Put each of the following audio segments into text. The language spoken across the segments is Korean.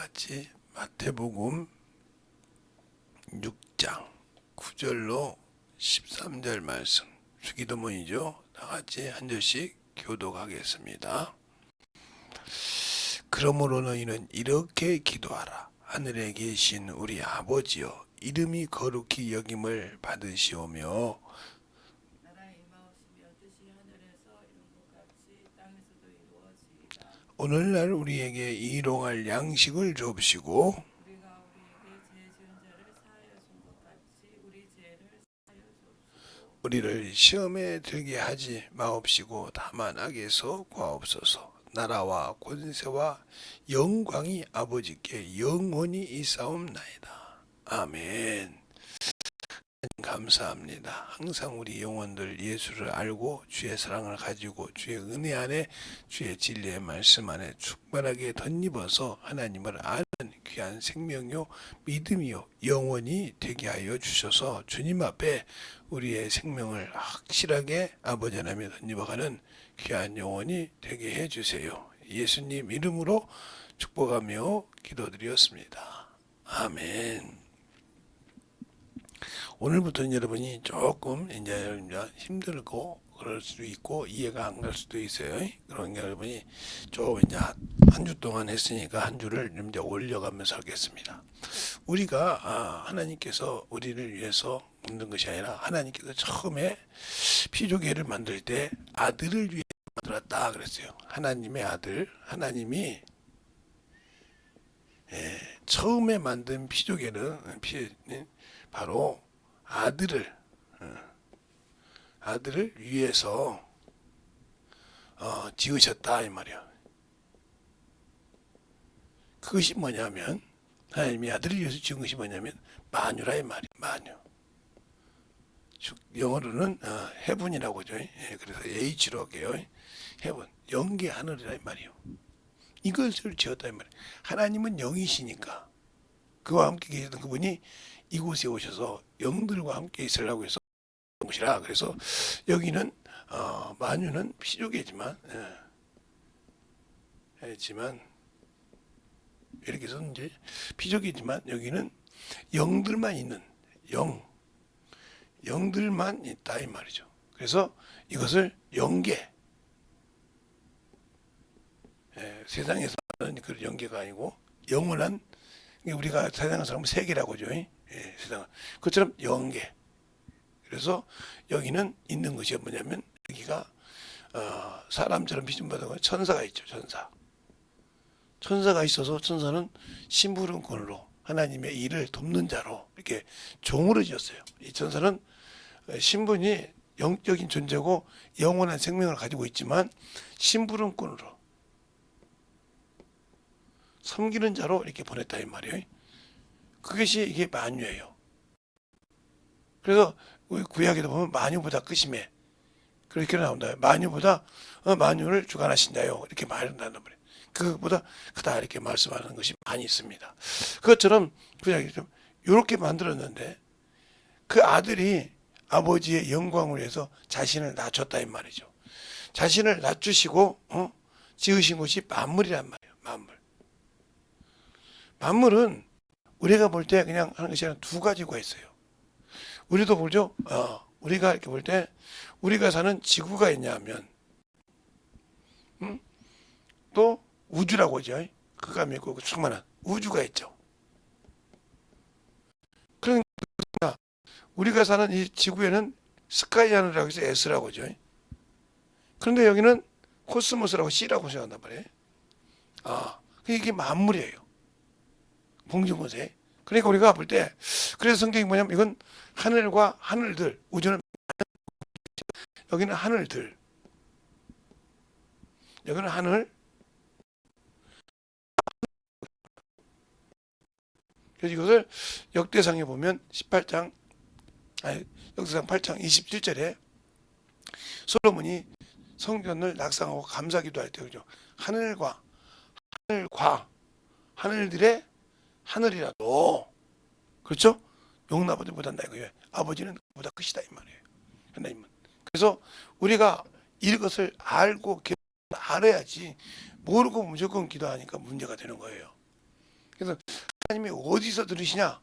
같이 마태복음 6장 9절로 13절 말씀 주기도문이죠. 다 같이 한 절씩 교독하겠습니다. 그러므로 너희는 이렇게 기도하라. 하늘에 계신 우리 아버지여, 이름이 거룩히 여김을 받으시오며 오늘날 우리에게 일용할 양식을 줍시고 우리를 시험에 들게 하지 마옵시고 다만 악에서 구하옵소서. 나라와 권세와 영광이 아버지께 영원히 있사옵나이다. 아멘. 감사합니다. 항상 우리 영혼들 예수를 알고 주의 사랑을 가지고 주의 은혜 안에 주의 진리의 말씀 안에 충만하게 덧입어서 하나님을 아는 귀한 생명이요 믿음이요 영원히 되게 하여 주셔서 주님 앞에 우리의 생명을 확실하게 아버지 하나님에 덧입어가는 귀한 영혼이 되게 해주세요. 예수님 이름으로 축복하며 기도드렸습니다. 아멘. 오늘부터는 여러분이 조금 이제 힘들고 그럴 수도 있고 이해가 안 갈 수도 있어요. 그러니까 여러분이 좀 이제 한 주 동안 했으니까 한 주를 이제 올려가면서 하겠습니다. 우리가 하나님께서 우리를 위해서 만든 것이 아니라 하나님께서 처음에 피조계를 만들 때 아들을 위해 만들었다 그랬어요. 하나님의 아들, 하나님이 처음에 만든 피조계는 바로 아들을 위해서 지으셨다 이 말이야. 그것이 뭐냐면 하나님이 아들을 위해서 지은 것이 뭐냐면 만유라 이 말이야. 만유. 영어로는 heaven이라고 하죠. 그래서 H로 할게요. heaven, 영계 하늘이라 이 말이요. 이것을 지었다 이 말이야. 하나님은 영이시니까 그와 함께 계시던 그분이 이곳에 오셔서 영들과 함께 있으려고 해서 것이라. 그래서 여기는 만유는 피조계지만 이렇게 해서 이제 피조계지만 여기는 영들만 있는 영들만 있다 이 말이죠. 그래서 이것을 영계, 세상에서는 그 영계가 아니고 영원한, 우리가 세상 사람은 세계라고 하죠. 세상은 그것처럼 영계. 그래서 여기는 있는 것이 뭐냐면 여기가 사람처럼 비춤받은 건 천사가 있죠. 천사가 있어서 천사는 심부름꾼으로 하나님의 일을 돕는 자로 이렇게 종으로 지었어요. 이 천사는 신분이 영적인 존재고 영원한 생명을 가지고 있지만 심부름꾼으로 섬기는 자로 이렇게 보냈다 이 말이에요. 그것이 이게 만유예요. 그래서 우리 구약에도 보면 만유보다 크심에 그렇게 나온다. 만유보다 만유를 주관하신다요. 이렇게 말한단 말이에요. 그것보다 크다 이렇게 말씀하는 것이 많이 있습니다. 그것처럼 구약이 좀 이렇게 만들었는데 그 아들이 아버지의 영광을 위해서 자신을 낮췄다 이 말이죠. 자신을 낮추시고 지으신 것이 만물이란 말이에요. 만물은 우리가 볼 때 그냥 하는 것이 아니라 두 가지가 있어요. 우리도 보죠. 우리가 이렇게 볼 때 우리가 사는 지구가 있냐면 또 우주라고 하죠. 그가 믿고 그 충만한 우주가 있죠. 그러니까 우리가 사는 이 지구에는 스카이 하늘이라고 해서 S라고 하죠. 그런데 여기는 코스모스라고 C라고 생각한단 말이에요. 이게 만물이에요. 공중권세. 그러니까 우리가 볼 때 그래서 성경이 뭐냐면 이건 하늘과 하늘들, 우주는 여기는 하늘들, 여기는 하늘. 그래서 이것을 역대상에 보면 18장 역대상 8장 27절에 솔로몬이 성전을 낙상하고 감사기도 할 때 그죠. 하늘들의 하늘이라도 그렇죠? 용나보다 못한다 이거예요. 아버지는 그보다 크시다 이 말이에요. 하나님은. 그래서 우리가 이것을 알고 알아야지 모르고 무조건 기도하니까 문제가 되는 거예요. 그래서 하나님이 어디서 들으시냐?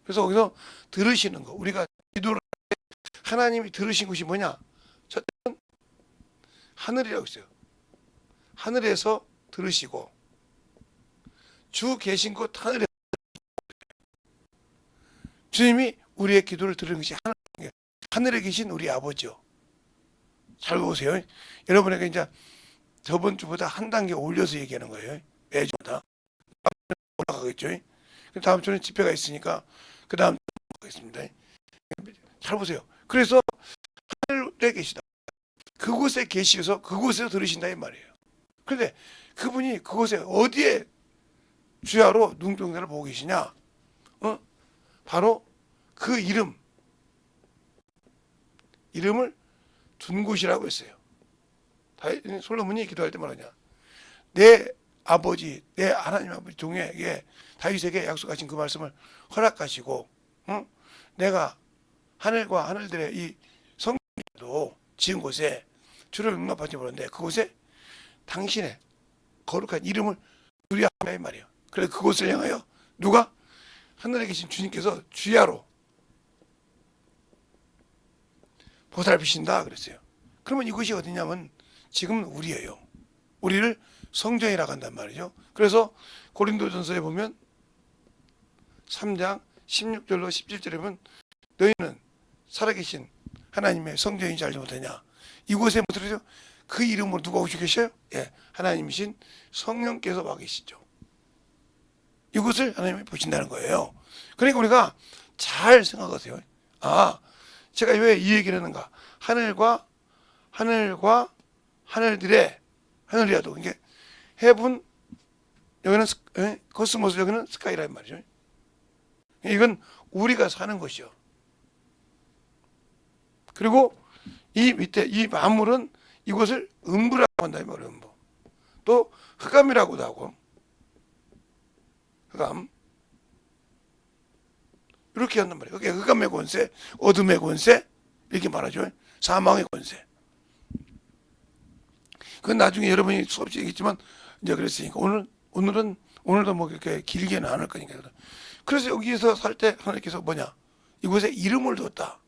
그래서 거기서 들으시는 거. 우리가 기도를 할 때 하나님이 들으신 곳이 뭐냐? 첫째는 하늘이라고 있어요. 하늘에서 들으시고 주 계신 곳 하늘에 주님이 우리의 기도를 들은 것이 하늘에 계신 우리 아버지요. 잘 보세요. 여러분에게 이제 저번 주보다 한 단계 올려서 얘기하는 거예요. 매주마다 올라가겠죠. 다음 주는 집회가 있으니까 그 다음 주에 가겠습니다. 잘 보세요. 그래서 하늘에 계시다. 그곳에 계시어서 그곳에서 들으신다 이 말이에요. 그런데 그분이 그곳에 어디에 주야로 눈동자를 보고 계시냐? 바로 그 이름을 둔 곳이라고 했어요. 솔로몬이 기도할 때 말하냐? 내 아버지, 내 하나님 아버지 종에게 다윗에게 약속하신 그 말씀을 허락하시고, 내가 하늘과 하늘들의 이 성도 지은 곳에 주를 응답하지 못하는데 그곳에 당신의 거룩한 이름을 두려하라 이 말이에요. 그래서 그곳을 향하여 누가? 하늘에 계신 주님께서 주야로 보살피신다 그랬어요. 그러면 이곳이 어디냐면 지금 우리예요. 우리를 성전이라고 한단 말이죠. 그래서 고린도전서에 보면 3장 16절로 17절에 보면 너희는 살아계신 하나님의 성전인지 알지 못하냐. 이곳에 뭐 들으죠? 그 이름으로 누가 오시고 계셔요? 예, 하나님이신 성령께서 와 계시죠. 이곳을 하나님이 보신다는 거예요. 그러니까 우리가 잘 생각하세요. 아, 제가 왜 이 얘기를 하는가? 하늘과 하늘들의 하늘이라도 이게 헤븐 여기는 코스모스 여기는 스카이라는 말이죠. 이건 우리가 사는 것이요. 그리고 이 밑에 이 만물은 이것을 음부라고 한다 이 말이에요. 음부. 또 흑암이라고도 하고 흑암 이렇게 한단 말이에요. 그게 흑암의 권세, 어둠의 권세 이렇게 말하죠. 사망의 권세. 그건 나중에 여러분이 수업시 얘기했지만 이제 그랬으니까 오늘도 뭐 그렇게 길게는 안 할 거니까. 그래서 여기에서 살 때 하나님께서 뭐냐? 이곳에 이름을 뒀다.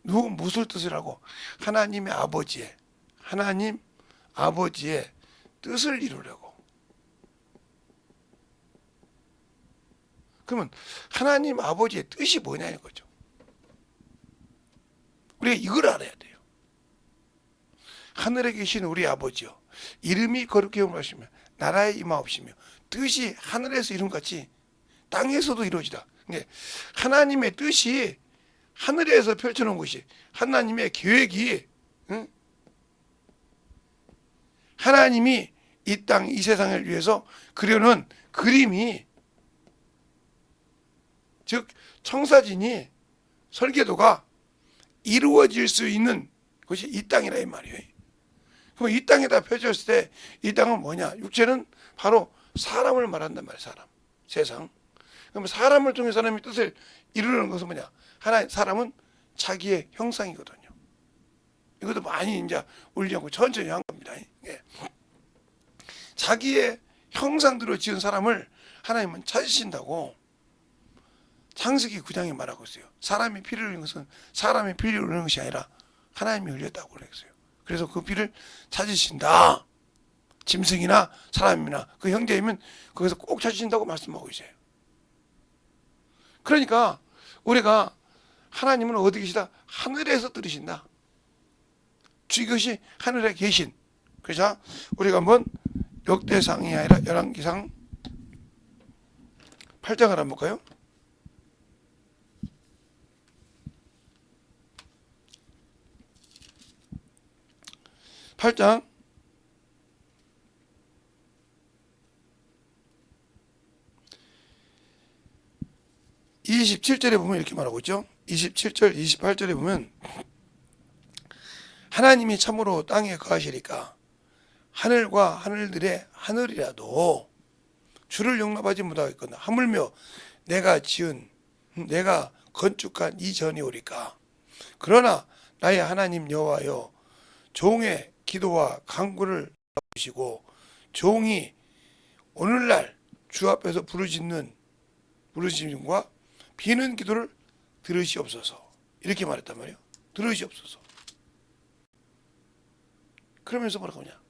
무슨 뜻이라고? 하나님 아버지의 뜻을 이루려고. 그러면 하나님 아버지의 뜻이 뭐냐는 거죠. 우리가 이걸 알아야 돼요. 하늘에 계신 우리 아버지요. 이름이 거룩히 여김하시며 나라의 임하옵시며 뜻이 하늘에서 이룬같이 땅에서도 이루어지다. 하나님의 뜻이 하늘에서 펼쳐놓은 것이 하나님의 계획이 하나님이 이 땅, 이 세상을 위해서 그려놓은 그림이 즉 청사진이 설계도가 이루어질 수 있는 것이 이 땅이라 이 말이에요. 그럼 이 땅에다 펼쳤을 때 이 땅은 뭐냐? 육체는 바로 사람을 말한단 말이에요. 사람, 세상. 그럼 사람을 통해 사람이 뜻을 이루는 것은 뭐냐? 사람은 자기의 형상이거든요. 이것도 많이 이제 울지 않고 천천히 한 겁니다. 예. 자기의 형상대로 지은 사람을 하나님은 찾으신다고 창세기 9장에 말하고 있어요. 사람이 피를 흘리는 것은 사람이 피를 흘리는 것이 아니라 하나님이 흘렸다고 그랬어요. 그래서 그 피를 찾으신다. 짐승이나 사람이나 그 형제이면 거기서 꼭 찾으신다고 말씀하고 있어요. 그러니까 우리가 하나님은 어디 계시다? 하늘에서 들으신다. 이것이 하늘에 계신. 그래서 우리가 한번 역대상이 아니라 열왕기상 8장을 한번 볼까요? 8장 27절에 보면 이렇게 말하고 있죠. 27절, 28절에 보면 하나님이 참으로 땅에 거하시리까 하늘과 하늘들의 하늘이라도 주를 용납하지 못하겠거나 하물며 내가 건축한 이 전이 오리까. 그러나 나의 하나님 여호와여 종의 기도와 간구를 보시고 종이 오늘날 주 앞에서 부르짖음과 비는 기도를 들으시옵소서. 이렇게 말했단 말이에요. 들으시옵소서. 그러면서 뭐라고 하냐?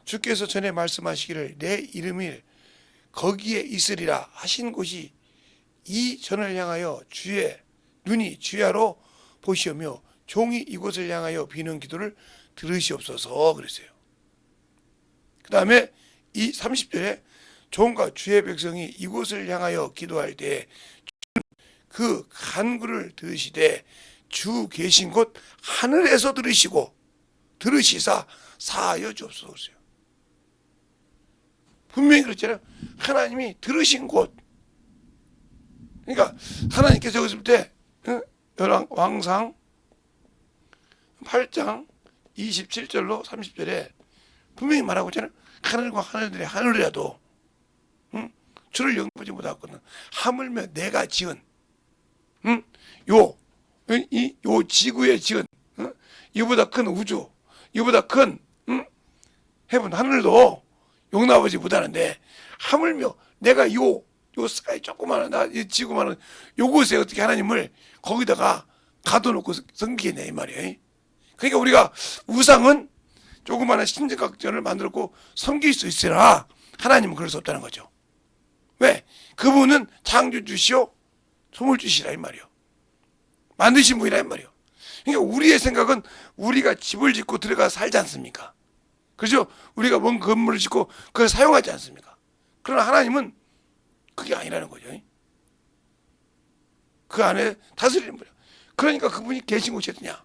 주께서 전에 말씀하시기를 내 이름이 거기에 있으리라 하신 곳이 이 전을 향하여 주의 눈이 주야로 보시오며 종이 이곳을 향하여 비는 기도를 들으시옵소서 그랬어요. 그 다음에 이 30절에 종과 주의 백성이 이곳을 향하여 기도할 때 그 간구를 들으시되 주 계신 곳 하늘에서 들으시사 사하여 주옵소서 그랬어요. 분명히 그랬잖아요. 하나님이 들으신 곳. 그러니까 하나님께서 여기서 볼 때 열왕상 8장 27절로 30절에 분명히 말하고 있잖아요. 하늘과 하늘들의 하늘이라도 주를 영접하지 못하거든. 하물며 내가 지은 요 지구에 지은 이보다 큰 우주, 이보다 큰 해본 하늘도 용납하지 못하는데 하물며 내가 요 스카이 조그마한 이 지구만한 요곳에 어떻게 하나님을 거기다가 가둬놓고 섬기겠냐 이 말이에요. 그러니까 우리가 우상은 조그마한 신전각전을 만들고 섬길 수 있으나 하나님은 그럴 수 없다는 거죠. 왜? 그분은 창조주시오 소물주시라 이 말이요. 만드신 분이라 이 말이요. 그러니까 우리의 생각은 우리가 집을 짓고 들어가 살지 않습니까? 그렇죠? 우리가 뭔 건물을 짓고 그걸 사용하지 않습니까? 그러나 하나님은 그게 아니라는 거죠. 그 안에 다스리는 분이야. 그러니까 그분이 계신 곳이 어디냐?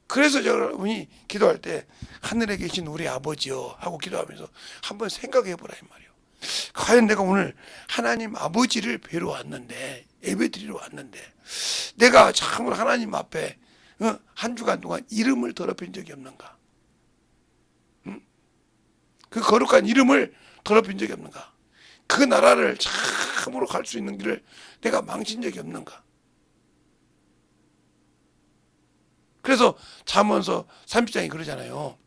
그래서 여러분이 기도할 때 하늘에 계신 우리 아버지요 하고 기도하면서 한번 생각해 보라 이 말이에요. 과연 내가 오늘 하나님 아버지를 뵈러 왔는데 예배 드리러 왔는데 내가 참으로 하나님 앞에 한 주간 동안 이름을 더럽힌 적이 없는가? 그 거룩한 이름을 더럽힌 적이 없는가? 그 나라를 참으로 갈 수 있는 길을 내가 망친 적이 없는가? 그래서 잠언서 30장이 그러잖아요.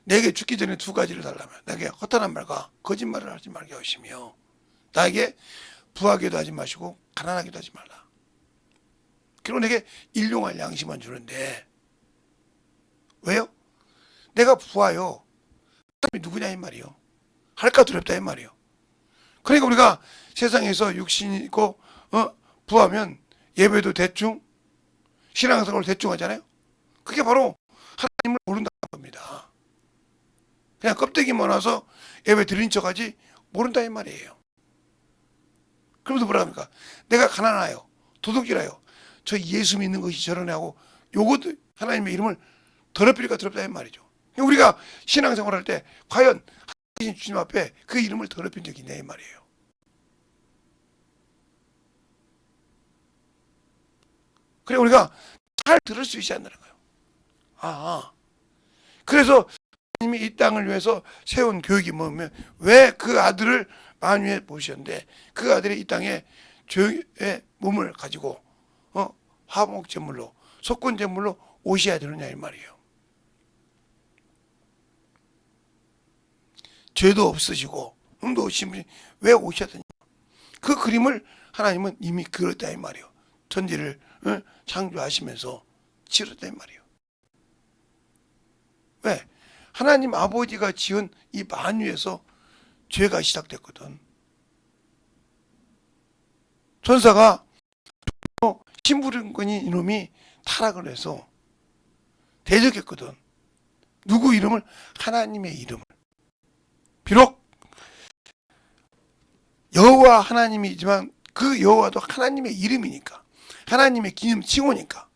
내게 죽기 전에 두 가지를 달라면 내게 허탄한 말과 거짓말을 하지 말게 하시며 나에게 부하게도 하지 마시고 가난하게도 하지 말라. 그리고 내게 일용할 양심만 주는데 왜요? 내가 부하요. 사람이 누구냐 이 말이요. 할까 두렵다 이 말이요. 그러니까 우리가 세상에서 육신이 있고 부하면 예배도 대충 신앙생활을 대충 하잖아요. 그게 바로 하나님을 모른다는 겁니다. 그냥 껍데기만 와서 예배 드린 척하지 모른다 이 말이에요. 그러면서 뭐라 합니까? 내가 가난하여 도둑질하여 저 예수 믿는 것이 저러네 하고 요것도 하나님의 이름을 더럽힐까 더럽다 이 말이죠. 우리가 신앙생활할 때 과연 하나님 주님 앞에 그 이름을 더럽힌 적이 있냐 이 말이에요. 그래 우리가 잘 들을 수 있지 않는 거예요. 그래서 하나님이 이 땅을 위해서 세운 교육이 뭐냐면 왜 그 아들을 만유에 모셨는데 그 아들이 이 땅에 죄의 몸을 가지고 화목제물로 속건제물로 오셔야 되느냐 이 말이에요. 죄도 없으시고 흠도 없으신 분이 왜 오셔야 되냐? 그 그림을 하나님은 이미 그렸다 이 말이에요. 천지를 창조하시면서 지었다 이 말이에요. 왜? 하나님 아버지가 지은 이 만유에서 죄가 시작됐거든. 천사가 심부름꾼이 이놈이 타락을 해서 대적했거든. 누구 이름을? 하나님의 이름을. 비록 여호와 하나님이지만 그 여호와도 하나님의 이름이니까 하나님의 기념 칭호니까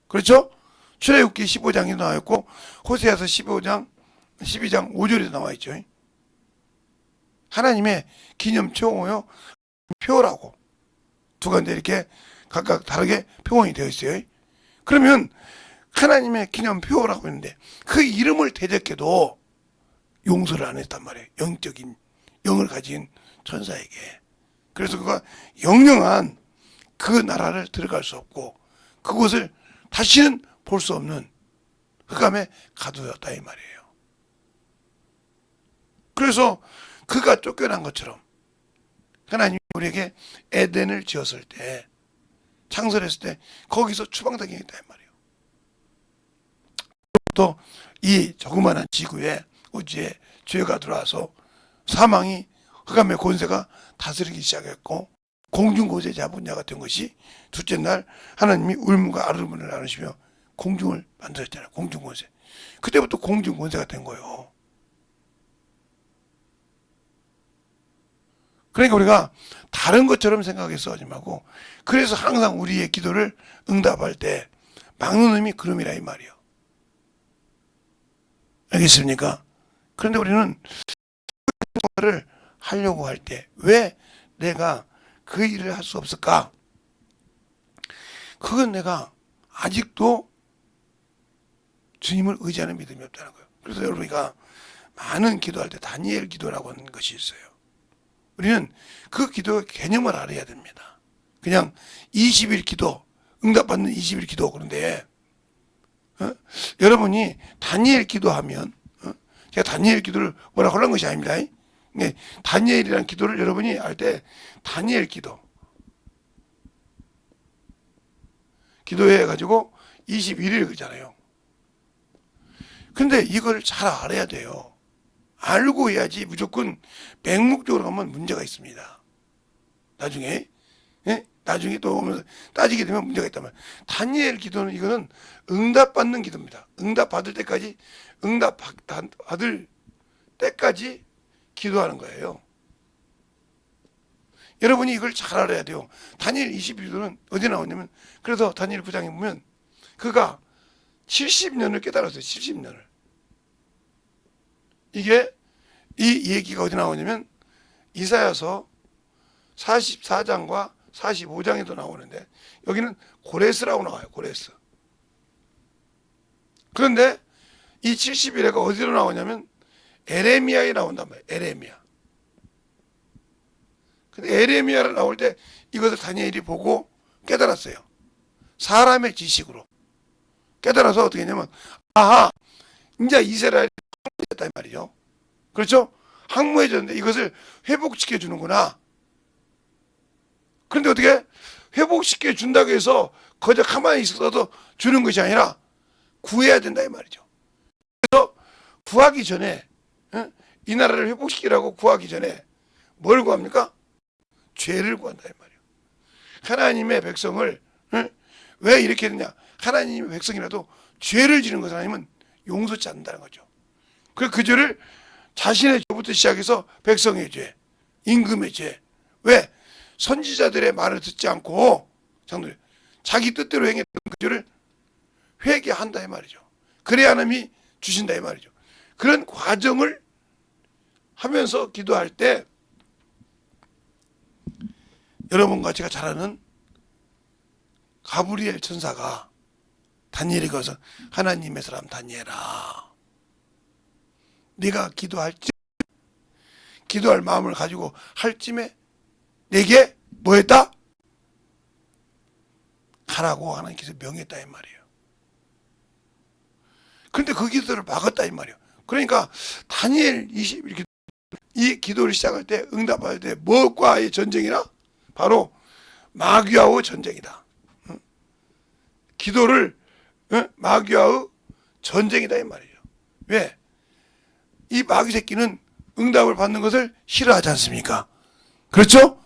그렇죠? 출애굽기 15장에 나와 있고 호세아서 12장 5절에도 나와 있죠. 하나님의 기념 칭호요 표라고 두 가지 이렇게 각각 다르게 표현이 되어 있어요. 그러면 하나님의 기념 표라고 했는데 그 이름을 대적해도 용서를 안 했단 말이에요. 영적인 영을 가진 천사에게. 그래서 그가 영영한 그 나라를 들어갈 수 없고 그곳을 다시는 볼 수 없는 흑암에 가두었다 이 말이에요. 그래서 그가 쫓겨난 것처럼 하나님이 우리에게 에덴을 지었을 때, 창설했을 때 거기서 추방당했다 이 말이에요. 또 이 조그마한 지구에, 우주에 죄가 들어와서 사망이, 흑암의 권세가 다스리기 시작했고 공중권세자 분야가 된 것이 둘째 날 하나님이 울문과 아르문을 나누시며 공중을 만들었잖아요. 공중권세. 그때부터 공중권세가 된 거예요. 그러니까 우리가 다른 것처럼 생각해서 하지 말고, 그래서 항상 우리의 기도를 응답할 때 막는 놈이 그놈이라 이 말이에요. 알겠습니까? 그런데 우리는 를 하려고 할 때 왜 내가 그 일을 할 수 없을까? 그건 내가 아직도 주님을 의지하는 믿음이 없다는 거예요. 그래서 여러분이가 많은 기도할 때 다니엘 기도라고 하는 것이 있어요. 우리는 그 기도의 개념을 알아야 됩니다. 그냥 20일 기도, 응답받는 20일 기도. 그런데 여러분이 다니엘 기도하면, 제가 다니엘 기도를 뭐라고 하는 것이 아닙니다. 네, 다니엘이라는 기도를 여러분이 알 때 다니엘 기도해가지고 21일 그러잖아요. 근데 이걸 잘 알아야 돼요. 알고 해야지. 무조건 맹목적으로 가면 문제가 있습니다. 나중에, 예? 나중에 또 오면서 따지게 되면 문제가 있다면, 다니엘 기도는 이거는 응답받는 기도입니다. 응답받을 때까지 기도하는 거예요. 여러분이 이걸 잘 알아야 돼요. 다니엘 21기도는 어디 나오냐면, 그래서 다니엘 9장에 보면 그가 70년을 깨달았어요. 70년을. 이게 이 얘기가 어디 나오냐면 이사야서 44장과 45장에도 나오는데, 여기는 고레스라고 나와요. 고레스. 그런데 이 70일에가 어디로 나오냐면 에레미야에 나온단 말이에요. 에레미야. 근데 에레미야를 나올 때 이것을 다니엘이 보고 깨달았어요. 사람의 지식으로 깨달아서 어떻게 했냐면, 아하, 이제 이스라엘이 항무해졌다 이 말이죠. 그렇죠? 항무해졌는데 이것을 회복시켜 주는구나. 그런데 어떻게 회복시켜 준다고 해서 거저 가만히 있어도 주는 것이 아니라 구해야 된다 이 말이죠. 그래서 구하기 전에, 이 나라를 회복시키라고 구하기 전에 뭘 구합니까? 죄를 구한다 이 말이에요. 하나님의 백성을, 왜 이렇게 했느냐? 하나님의 백성이라도 죄를 지는 것은 아니면 용서치 않는다는 거죠. 그 죄를 자신의 죄부터 시작해서 백성의 죄, 임금의 죄. 왜? 선지자들의 말을 듣지 않고 자기 뜻대로 행했던 그 죄를 회개한다 이 말이죠. 그래야 하나님이 주신다 이 말이죠. 그런 과정을 하면서 기도할 때 여러분과 제가 잘 아는 가브리엘 천사가 다니엘에게 가서, 하나님의 사람 다니엘아, 네가 기도할 마음을 가지고 할 쯤에 내게 뭐 했다? 가라고 하나님께서 명했다 이 말이에요. 그런데 그 기도를 막았다 이 말이에요. 그러니까 다니엘 21기도, 이 기도를 시작할 때, 응답할 때 무엇과의 전쟁이라? 바로 마귀와의 전쟁이다. 기도를 마귀와의 전쟁이다 이 말이에요. 왜? 이 마귀 새끼는 응답을 받는 것을 싫어하지 않습니까? 그렇죠?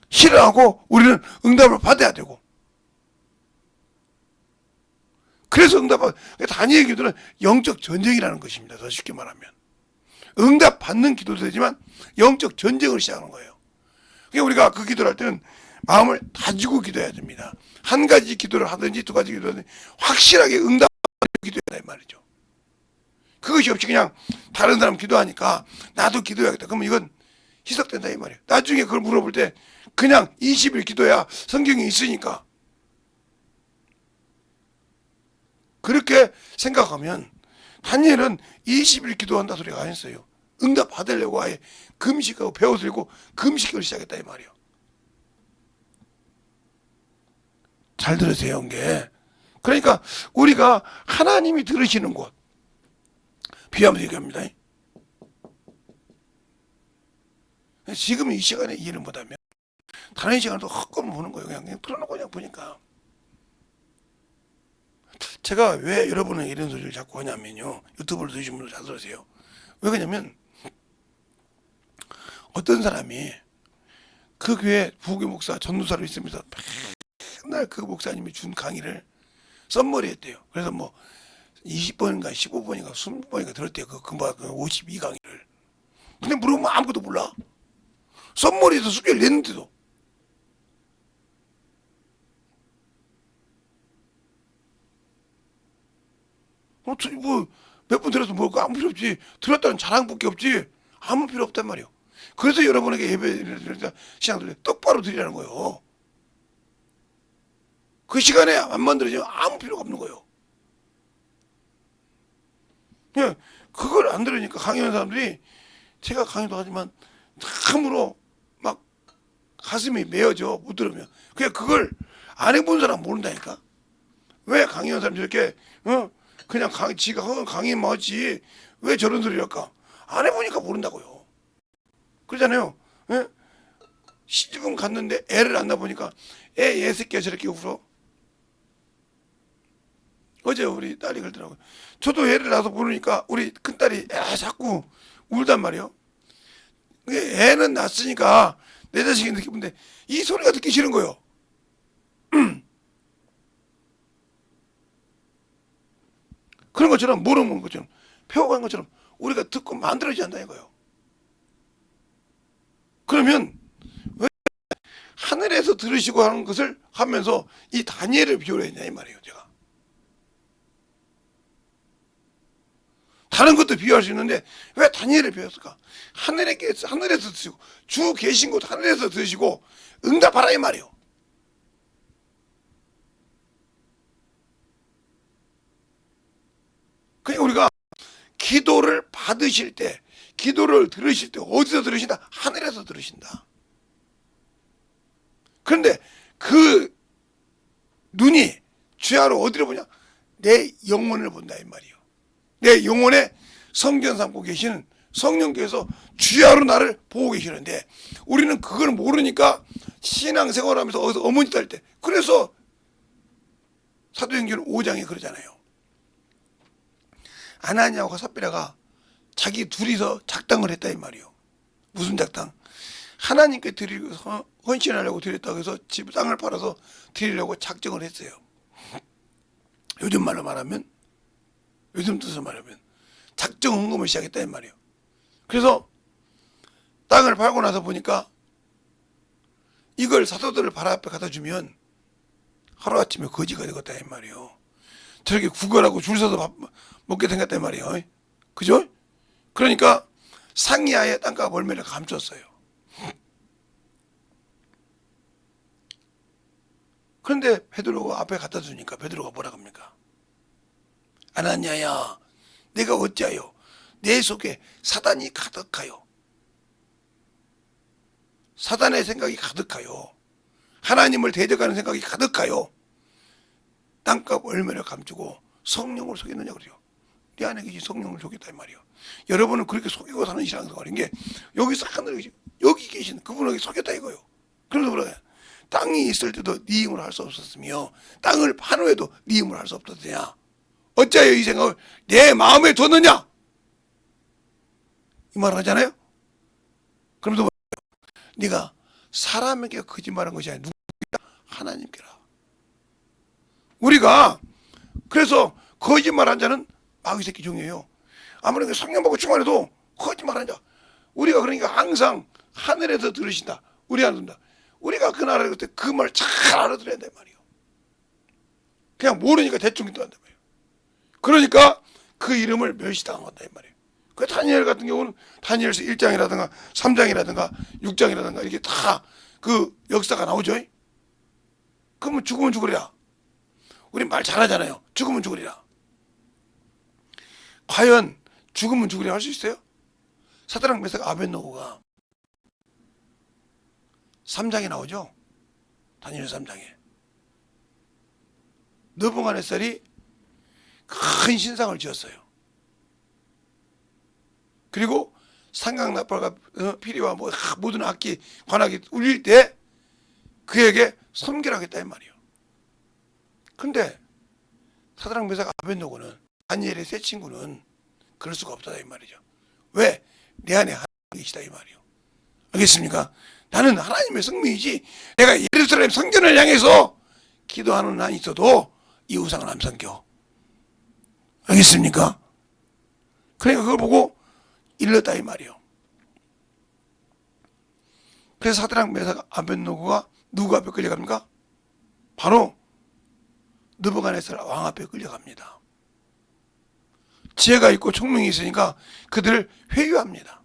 싫어하고 우리는 응답을 받아야 되고. 그래서 다니엘 기도는 영적 전쟁이라는 것입니다. 더 쉽게 말하면. 응답 받는 기도도 되지만 영적 전쟁을 시작하는 거예요. 그러니까 우리가 그 기도를 할 때는 마음을 다지고 기도해야 됩니다. 한 가지 기도를 하든지 두 가지 기도를 하든지 확실하게 응답 기도해야 된다 이 말이죠. 그것이 없이 그냥 다른 사람 기도하니까 나도 기도해야겠다. 그러면 이건 희석된다 이 말이에요. 나중에 그걸 물어볼 때 그냥 20일 기도야 성경이 있으니까, 그렇게 생각하면 다니엘은 20일 기도한다 소리가 아니었어요. 응답 받으려고 아예 금식하고 배워들고 금식을 시작했다 이 말이에요. 잘 들으세요 이게. 그러니까 우리가 하나님이 들으시는 곳, 비하면서 얘기합니다. 지금 이 시간에 이해를 못하면 다른 시간에도 헛것만 보는 거예요. 그냥 틀어놓고 그냥 보니까. 제가 왜 여러분은 이런 소리를 자꾸 하냐면요. 유튜브를 들으시는 분들 잘 들으세요. 왜 그러냐면 어떤 사람이 그 교회 부교 목사 전도사로 있으면서 맨날 그 목사님이 준 강의를 썸머리 했대요. 그래서 뭐 20번인가 15번인가 20번인가 들었대요. 그 52강의를. 근데 물어보면 아무것도 몰라. 썸머리에서 숙제를 냈는데도. 뭐 몇 번 들어서 뭐 아무 필요 없지. 들었다는 자랑밖에 없지. 아무 필요 없단 말이에요. 그래서 여러분에게 예배 시간을 똑바로 드리라는 거예요. 그 시간에 안 만들어지면 아무 필요가 없는 거예요. 그냥 그걸 안 들으니까 강의하는 사람들이 제가 강의도 하지만 참으로 막 가슴이 메어져 못 들으면 그냥 그걸 안 해본 사람 모른다니까. 왜 강의하는 사람들이 이렇게 그냥 지가 하는 강의만 하지 왜 저런 소리를 할까? 안 해보니까 모른다고요. 그러잖아요. 예? 시집은 갔는데 애를 안 낳아보니까 얘 새끼야 저렇게 울어. 어제 우리 딸이 그러더라고요. 저도 애를 낳아서 보니까 우리 큰딸이 자꾸 울단 말이에요. 애는 낳았으니까 내 자식이 느끼는데 이 소리가 듣기 싫은 거예요. 그런 것처럼 모르는 것처럼 배워간 것처럼 우리가 듣고 만들어지지 않다 이거예요. 그러면 왜 하늘에서 들으시고 하는 것을 하면서 이 다니엘을 비유를 했냐 이 말이에요. 제가 다른 것도 비유할 수 있는데 왜 다니엘을 비유했을까? 하늘에서 드시고 주 계신 곳 하늘에서 드시고 응답하라 이 말이에요. 그러니까 우리가 기도를 받으실 때 기도를 들으실 때 어디서 들으신다? 하늘에서 들으신다. 그런데 그 눈이 주야로 어디를 보냐? 내 영혼을 본다 이 말이에요. 내 영혼에 성전 삼고 계시는 성령께서 주야로 나를 보고 계시는데 우리는 그걸 모르니까 신앙생활하면서 어디서 어머니 딸 때 그래서 사도행전 5장에 그러잖아요. 아나니아와 삽비라가 자기 둘이서 작당을 했다 이 말이에요. 무슨 작당? 하나님께 드리고 헌신하려고 드렸다고 해서 집 땅을 팔아서 드리려고 작정을 했어요. 요즘 말로 말하면 요즘 뜻으로 말하면 작정 헌금을 시작했다 이 말이에요. 그래서 땅을 팔고 나서 보니까 이걸 사도들을 발 앞에 갖다 주면 하루아침에 거지가 되겠다 이 말이에요. 저렇게 구걸하고 줄 서서 밥 먹게 생겼다 이 말이에요. 그죠? 그러니까 상이하에 땅값 얼마를 감췄어요. 그런데 베드로가 앞에 갖다 주니까 베드로가 뭐라 합니까? 아나니아야 내가 어찌하여 내 속에 사단이 가득하여 사단의 생각이 가득하여 하나님을 대적하는 생각이 가득하여 땅값 얼마를 감추고 성령을 속였느냐 그래요. 네 안에 계신 성령을 속였다 이 말이에요. 여러분은 그렇게 속이고 사는 신앙생활인 게 여기서 하늘에 여기 계신 그분에게 속였다 이거예요. 그래서 뭐라 땅이 있을 때도 네 힘으로 할 수 없었으며 땅을 판 후에도 네 힘으로 할 수 없었느냐. 어찌하여 이 생각을 내 마음에 뒀느냐 이 말을 하잖아요. 그러면서 네가 사람에게 거짓말한 것이 아니라 누구에게 하나님께라. 우리가 그래서 거짓말한 자는 마귀 새끼 종이에요. 아무리 성령 받고 충만해도 거짓말한 자. 우리가 그러니까 항상 하늘에서 들으신다. 우리 안 듣는다. 우리가 그 나라에 그때 그 말 잘 알아들어야 된단 말이에요. 그냥 모르니까 대충 듣는단 말이에요. 그러니까 그 이름을 멸시당한 거다 이 말이에요. 그 다니엘 같은 경우는 다니엘서 1장이라든가 3장이라든가 6장이라든가 이렇게 다 그 역사가 나오죠. 그러면 죽으면 죽으리라. 우리 말 잘하잖아요. 죽으면 죽으리라. 과연 죽으면 죽으리라 할 수 있어요? 사드락 메삭 아벳노고가 3장에 나오죠. 다니엘 3장에 느부갓네살이 큰 신상을 지었어요. 그리고 상강나팔과 피리와 뭐 모든 악기 관악이 울릴 때 그에게 섬기라겠다 이 말이에요. 근데 사드락 메삭 아벳노고는 다니엘의 세 친구는 그럴 수가 없다 이 말이죠. 왜? 내 안에 하나님이 계시다 이 말이에요. 알겠습니까? 나는 하나님의 성민이지 내가 예루살렘 성전을 향해서 기도하는 한 있어도 이 우상을 안 섬겨. 알겠습니까? 그러니까 그걸 보고 일렀다 이 말이에요. 그래서 사드락 메삭 아벳노고가 누구 앞에 끌려갑니까? 바로 느부갓네살 왕 앞에 끌려갑니다. 지혜가 있고 총명이 있으니까 그들을 회유합니다.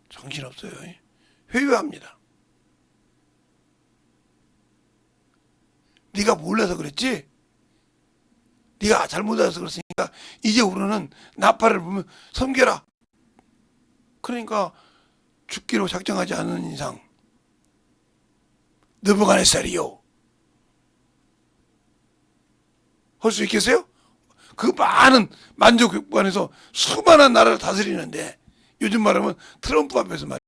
정신없어요. 회유합니다. 네가 몰라서 그랬지? 네가 잘못 알아서 그랬으니까 이제 우리는 나팔을 보면 섬겨라. 그러니까 죽기로 작정하지 않은 이상 느부갓네살이요. 할 수 있겠어요? 그 많은 만족 안에서 수많은 나라를 다스리는데 요즘 말하면 트럼프 앞에서 말이야.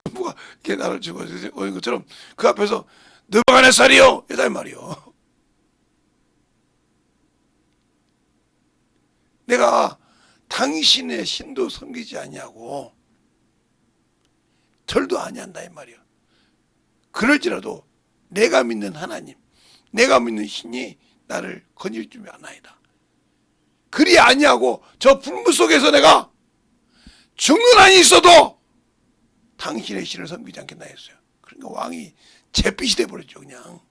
트럼프가 이렇게 나라를 주고 있는 것처럼 그 앞에서 느부갓네살이요. 이다 말이요. 내가 당신의 신도 섬기지 아니하고 절도 아니한다 이 말이요. 그럴지라도 내가 믿는 하나님, 내가 믿는 신이 나를 건질 줄 아나이다. 그리 아니하고 저 불문 속에서 내가 죽는 한이 있어도 당신의 신을 섬기지 않겠나 했어요. 그러니까 왕이 잿빛이 돼버렸죠 그냥.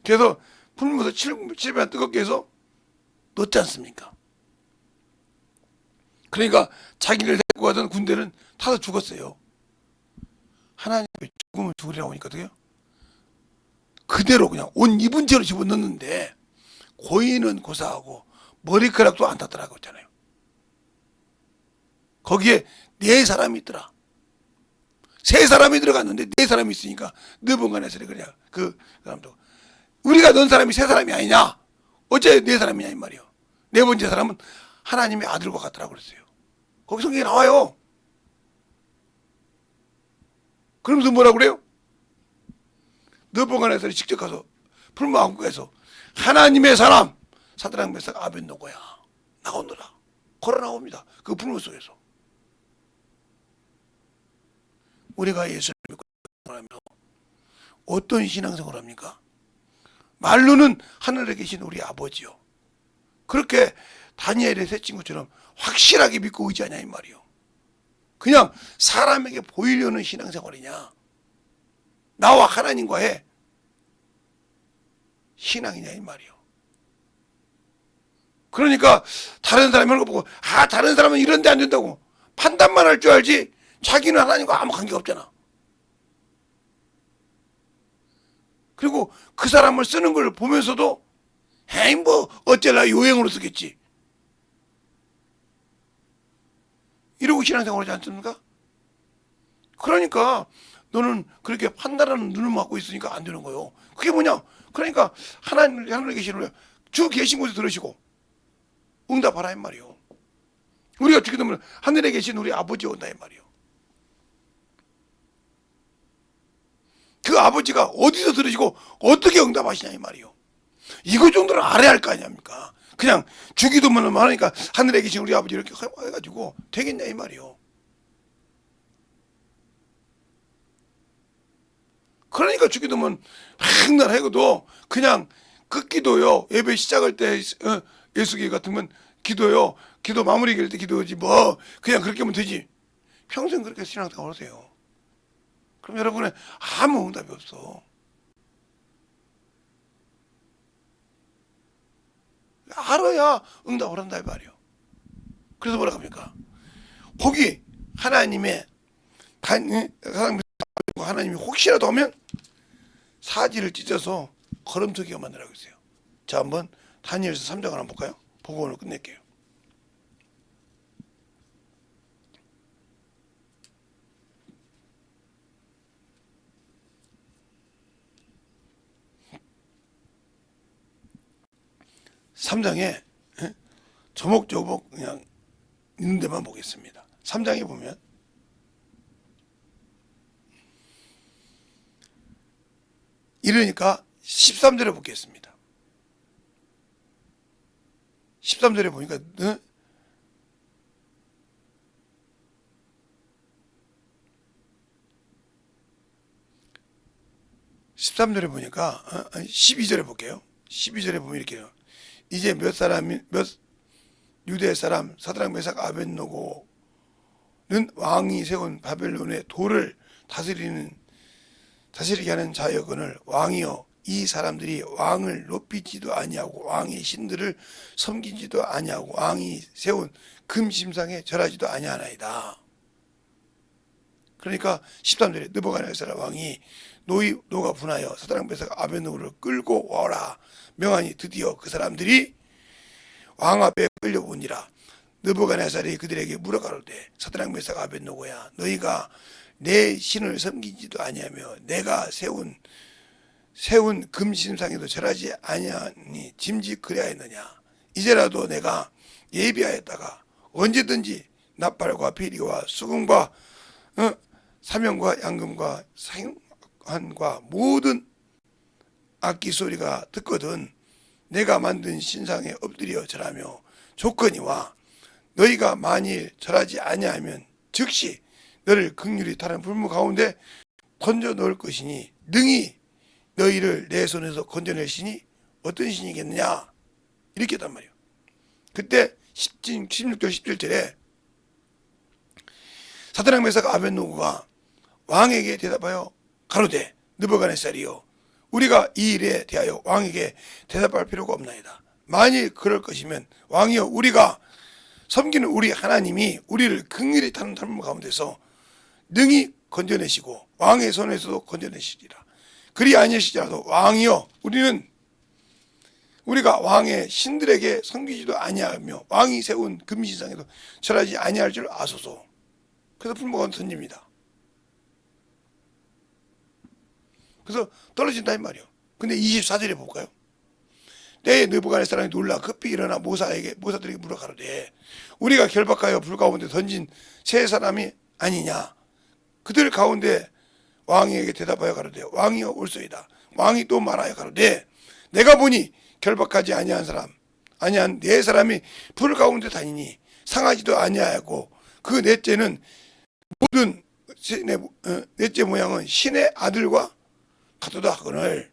그래서 불문에서 7배 뜨겁게 해서 넣지 않습니까? 그러니까 자기를 데리고 가던 군대는 타서 죽었어요. 하나님이 죽으면 죽으리라고 하니까요. 그대로 그냥 옷 입은 채로 집어넣는데 고인은 고사하고 머리카락도 안 탔더라고 했잖아요. 거기에 네 사람이 있더라. 세 사람이 들어갔는데 네 사람이 있으니까 느부갓네살이 그냥 그 사람도 우리가 넣은 사람이 세 사람이 아니냐? 어째 네 사람이냐 이 말이요. 네 번째 사람은 하나님의 아들과 같더라고 그랬어요. 거기 성경에 나와요. 그러면서 뭐라고 그래요? 느부갓네살이 직접 가서 풀무왕국에서 하나님의 사람 사드락 메삭 아벳노고야 나오느라 걸어 나옵니다. 그 불문 속에서. 우리가 예수를 믿고 하면 어떤 신앙생활을 합니까? 말로는 하늘에 계신 우리 아버지요. 그렇게 다니엘의 세 친구처럼 확실하게 믿고 의지하냐 이 말이요. 그냥 사람에게 보이려는 신앙생활이냐? 나와 하나님과의 신앙이냐 이 말이요. 그러니까 다른 사람이 하는 거 보고 다른 사람은 이런데 안 된다고 판단만 할 줄 알지 자기는 하나님과 아무 관계가 없잖아. 그리고 그 사람을 쓰는 걸 보면서도 에이 뭐 어쩌나 요행으로 쓰겠지 이러고 신앙생활 하지 않습니까? 그러니까 너는 그렇게 판단하는 눈을 갖고 있으니까 안 되는 거예요. 그게 뭐냐? 그러니까 하나님에 계시는 주 계신 곳에 들으시고 응답하라 이 말이요. 우리가 죽게 되면 하늘에 계신 우리 아버지 온다 이 말이요. 그 아버지가 어디서 들으시고 어떻게 응답하시냐 이 말이요. 이거 정도는 알아야 할 거 아닙니까? 그냥 주기도만 하니까 하늘에 계신 우리 아버지 이렇게 해가지고 되겠냐 이 말이요. 그러니까 주기도면 맨날 해도 그냥 그 기도요. 예배 시작할 때 예수기 같으면 기도요. 기도 마무리 될 때 기도지 뭐 그냥 그렇게 하면 되지. 평생 그렇게 신앙생활 하세요. 그럼 여러분의 아무 응답이 없어. 알아야 응답을 한다 이 말이요. 그래서 뭐라 합니까? 혹이 하나님의 하나님이 혹시라도 하면 사지를 찢어서 걸음터기가 만들라고 했어요. 자 한번 다니엘서 3장을 한번 볼까요? 보고 오늘 끝낼게요. (3장에) 조목조목 그냥 있는 데만 보겠습니다. 3장에 보면 이러니까 13절에 보겠습니다. 13절에 보니까 13절에 보니까 12절에 볼게요. 12절에 보면 이렇게 해요. 이제 몇 유대 사람 사드락 메삭 아벳노고는 왕이 세운 바벨론의 돌을 다스리게 하는 자여건을 왕이여 이 사람들이 왕을 높이지도 아니하고 왕의 신들을 섬기지도 아니하고 왕이 세운 금심상에 절하지도 아니하나이다. 그러니까 13절에 느부갓네살 왕이 노가 분하여 사드락 메삭 아벳노고를 끌고 와라 명하니 드디어 그 사람들이 왕 앞에 끌려오니라. 느부갓네살이 그들에게 물어가로되 사드락 메삭 아벳노고야 너희가 내 신을 섬기지도 아니하며 내가 세운 금신상에도 절하지 아니하니 짐짓 그리하였느냐. 이제라도 내가 예비하였다가 언제든지 나팔과 피리와 수금과 사명과 양금과 사형한과 모든 악기 소리가 듣거든 내가 만든 신상에 엎드려 절하며 조건이와 너희가 만일 절하지 아니하면 즉시 너를 극률이 타는 불무 가운데 던져 넣을 것이니 능히 너희를 내 손에서 건져낼 신이 어떤 신이겠느냐 이렇게 했단 말이에요. 그때 16절 17절에 사드락 메삭 아벳노고가 왕에게 대답하여 가로되 느부갓네살이여 우리가 이 일에 대하여 왕에게 대답할 필요가 없나이다. 만일 그럴 것이면 왕이여 우리가 섬기는 우리 하나님이 우리를 극률이 타는 탈무 가운데서 능히 건져내시고 왕의 손에서도 건져내시리라. 그리 아니시더라도 왕이여 우리가 왕의 신들에게 섬기지도 아니하며 왕이 세운 금신상에도 절하지 아니할 줄 아소서. 그래서 불모가 던집니다. 그래서 떨어진다 이 말이요. 근데 24절에 볼까요? 때 느부갓네살이 놀라 급히 일어나 모사들에게 물어가로되 우리가 결박하여 불 가운데 던진 세 사람이 아니냐. 그들 가운데 왕에게 대답하여 가로되 왕이여 올소이다. 왕이 또 말하여 가로되 내가 보니 결박하지 아니한 네 사람이 불 가운데 다니니 상하지도 아니하였고 그 넷째는 모든 넷째 모양은 신의 아들과 같도다 하거늘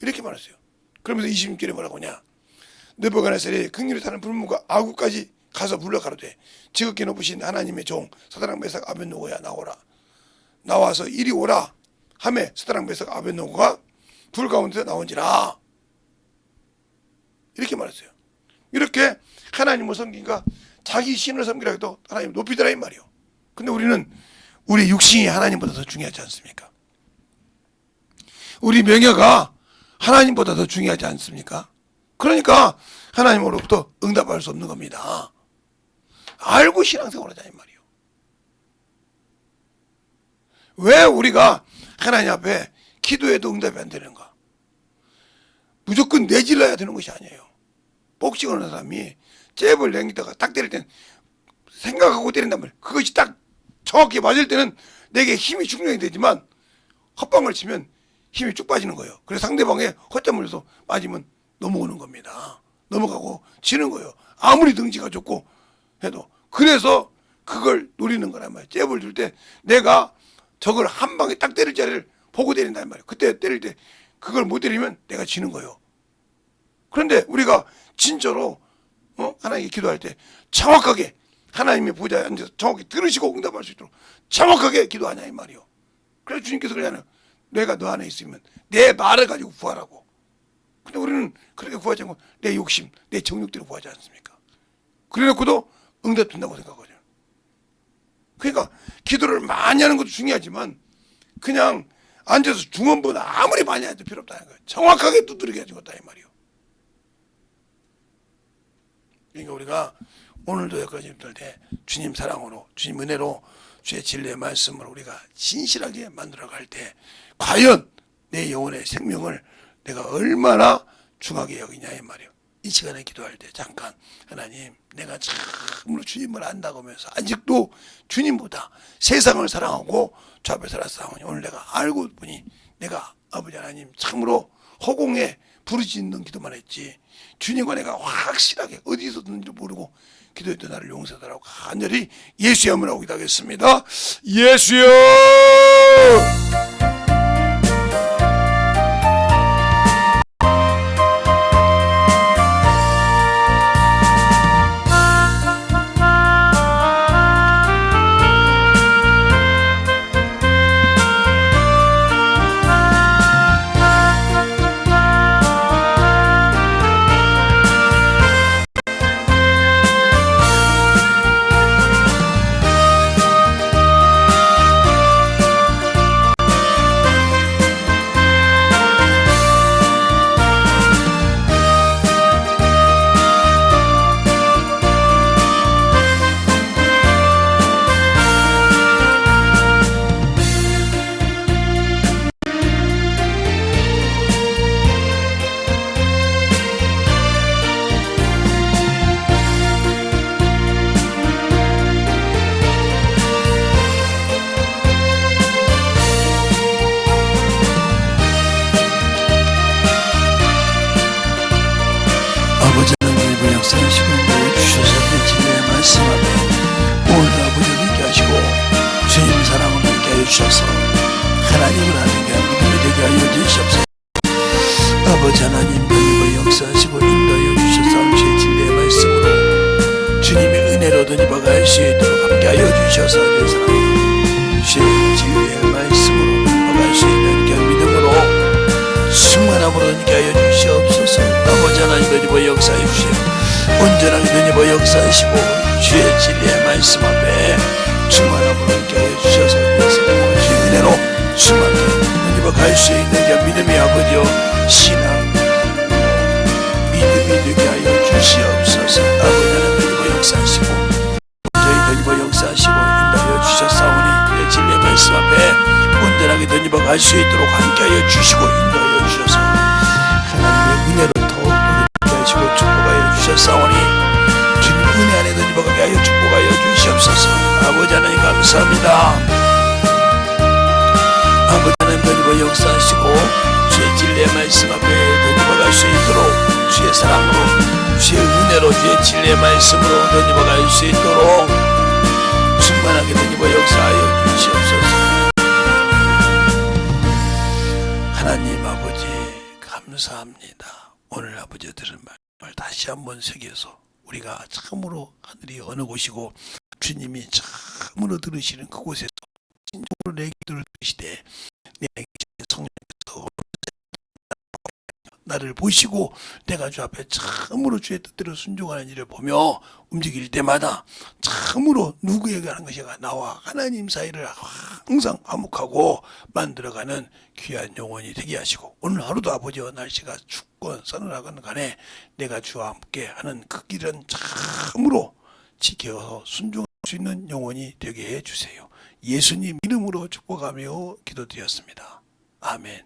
이렇게 말했어요. 그러면서 26절에 뭐라고 하냐. 느부갓네살이 극률이 타는 불무가 아구까지 가서 불러 가로되 지극히 높으신 하나님의 종 사드락 메삭 아벳노고야 나와서 이리 오라 하매 사드락 메삭 아벳노고가 불 가운데서 나온지라 이렇게 말했어요. 이렇게 하나님을 섬기니까 자기 신을 섬기라 해도 하나님 높이더라 이 말이요. 근데 우리는 우리 육신이 하나님보다 더 중요하지 않습니까? 우리 명예가 하나님보다 더 중요하지 않습니까? 그러니까 하나님으로부터 응답할 수 없는 겁니다. 알고 신앙생활 하자 이 말이요. 왜 우리가 하나님 앞에 기도해도 응답이 안 되는가? 무조건 내질러야 되는 것이 아니에요. 복싱하는 사람이 잽을 당기다가 딱 때릴 때는 생각하고 때린단 말이에요. 그것이 딱 정확히 맞을 때는 내게 힘이 충족이 되지만 헛방을 치면 힘이 쭉 빠지는 거예요. 그래서 상대방의 허점을 해서 맞으면 넘어오는 겁니다. 넘어가고 지는 거예요. 아무리 등지가 좋고 해도. 그래서 그걸 노리는 거란 말이에요. 잽을 줄 때 내가 저걸 한 방에 딱 때릴 자리를 보고 때린단 말이에요. 그때 때릴 때 그걸 못 때리면 내가 지는 거예요. 그런데 우리가 진짜로 하나님께 기도할 때 정확하게 하나님의 보좌에 앉아서 정확히 들으시고 응답할 수 있도록 정확하게 기도하냐 이 말이요. 그래서 주님께서 그러잖아요. 내가 너 안에 있으면 내 말을 가지고 구하라고. 근데 우리는 그렇게 구하지 않고 내 욕심, 내 정욕대로 구하지 않습니까? 그래놓고도 응답 된다고 생각하거든요. 그러니까 기도를 많이 하는 것도 중요하지만 그냥 앉아서 중언부언 아무리 많이 해도 필요 없다는 거예요. 정확하게 두드리게 해주고 있다 이 말이요. 그러니까 우리가 오늘도 여기까지 들 때 주님 사랑으로 주님 은혜로 주의 진리의 말씀을 우리가 진실하게 만들어갈 때 과연 내 영혼의 생명을 내가 얼마나 중하게 여기냐 이 말이에요. 이 시간에 기도할 때 잠깐 하나님 내가 참으로 주님을 안다고 하면서 아직도 주님보다 세상을 사랑하고 주 앞에 살았사오니 오늘 내가 알고 보니 내가 아버지 하나님 참으로 허공에 부르짖는 기도만 했지 주님과 내가 확실하게 어디서 듣는지 모르고 기도했던 나를 용서하라고 간절히 예수의 이름으로 기도하겠습니다. 예수여! 아버지 하나님 역사하시고 주셔서 진리의 말씀 앞에 오늘도 아버지를 있게 하시고 주님 사랑을 있게 하여 주셔서 하나님을 아는 게 믿음이 되게 하여 주시옵소서. 아버지 하나님 그리고 역사하시고 인도하여 주셔서 주의 진리의 말씀으로 주님의 은혜로 던져갈 수 있도록 함께 하여 주셔서 주의 진리의 말씀으로 던져갈 수 있는 그 믿음으로 충만함으로 있게 하여 주시옵소서. 아버지 하나님 던지고 역사해 주시오. 온전하게 던지고 역사하시고 주의 진리의 말씀 앞에 충만함으로 있게 하여 주셔서 주의 은혜로 충만하게 던지고 갈 수 있는 그 믿음의 아버지요 신앙 믿음이 되게 하여 주시옵소서. 아버지 하나님 던지고 역사하시고 저희 던지고 역사하시고 인도하여 주셨사오니 주의 진리의 말씀 앞에 온전하게 던지고 갈 수 있도록 함께하여 주시고 인도하여 주셔서 하나님의 은혜로 더욱 던지게 하시고 축복하여 주셨사오니 주님 은혜 안에 던지고 가게 하여 축복하여 주시옵소서. 아버지 하나님 감사합니다. 아버지 하나님 던지고 역사하시고 주의 진리의 말씀 앞에 던지고 갈 수 있도록 주의 사랑으로 주의 은혜로 주의 진리의 말씀으로 던지고 갈 수 있도록 충만하게 던지고 역사하여 주시옵소서. 하나님 아버지 감사합니다. 오늘 아버지 들은 말씀을 다시 한번 새겨서 우리가 참으로 하늘이 어느 곳이고 주님이 참으로 들으시는 그곳에서 진정으로 내 기도를 들으시되 내 성령께서 나를 보시고 내가 주 앞에 참으로 주의 뜻대로 순종하는 일을 보며 움직일 때마다 참으로 누구에게 하는 것이 나와 하나님 사이를 항상 화목하고 만들어가는 귀한 영혼이 되게 하시고 오늘 하루도 아버지와 날씨가 춥건 서늘하건 간에 내가 주와 함께 하는 그 길은 참으로 지켜서 순종할 수 있는 영혼이 되게 해주세요. 예수님 이름으로 축복하며 기도드렸습니다. 아멘.